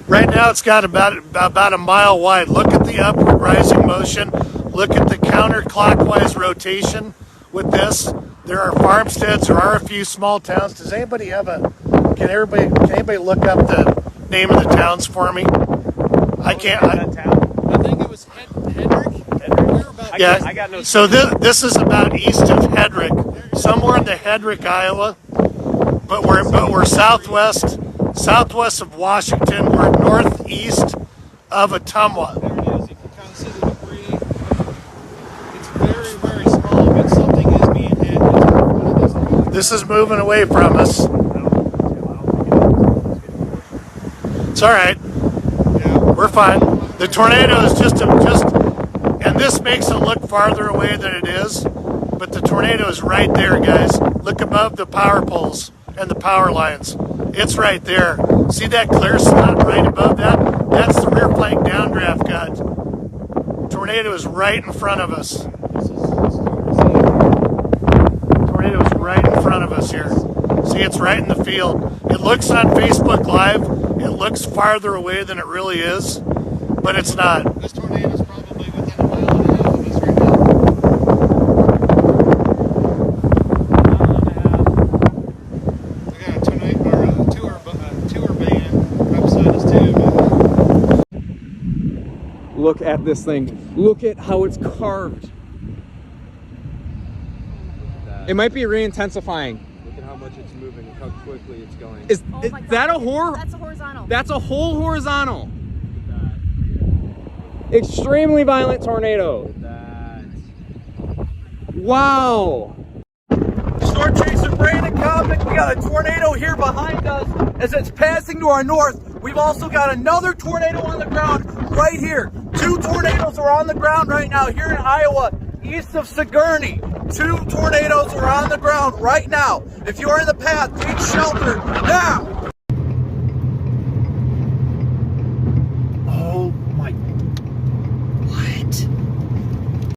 Right now it's got about a mile wide. Look at the upward rising motion. Look at the counterclockwise rotation with this. There are farmsteads. There are a few small towns. Does anybody have a? Can anybody look up the name of the towns for me? I can't. I think it was Hedrick. Yeah. I got no. So this is about east of Hedrick, somewhere in the Hedrick, Iowa. But we're southwest of Washington. We're northeast of Ottumwa. There it is. You can kind of see the debris. It's very, very small, but something is being hit. This is moving away from us. It's all right. Yeah. We're fine. The tornado is just, and this makes it look farther away than it is, but the tornado is right there, guys. Look above the power poles and the power lines. It's right there. See that clear spot right above that? That's the rear flank downdraft cut. Tornado is right in front of us. Tornado is right in front of us here. See, it's right in the field. It looks on Facebook Live, it looks farther away than it really is, but it's not. This tornado is probably within a mile and a half of us right now. We got a tour band right beside us too. Look at this thing. Look at how it's carved. It might be re-intensifying. Look at how much it's moving, how quickly it's going. Is Oh my God. that a horror? That's a horizontal. That's a whole horizontal. Extremely violent tornado. Wow. Storm Chaser Brandon Comic. We got a tornado here behind us as it's passing to our north. We've also got another tornado on the ground right here. 2 tornadoes are on the ground right now here in Iowa, east of Sigourney. 2 tornadoes are on the ground right now. If you're in the path, take shelter now.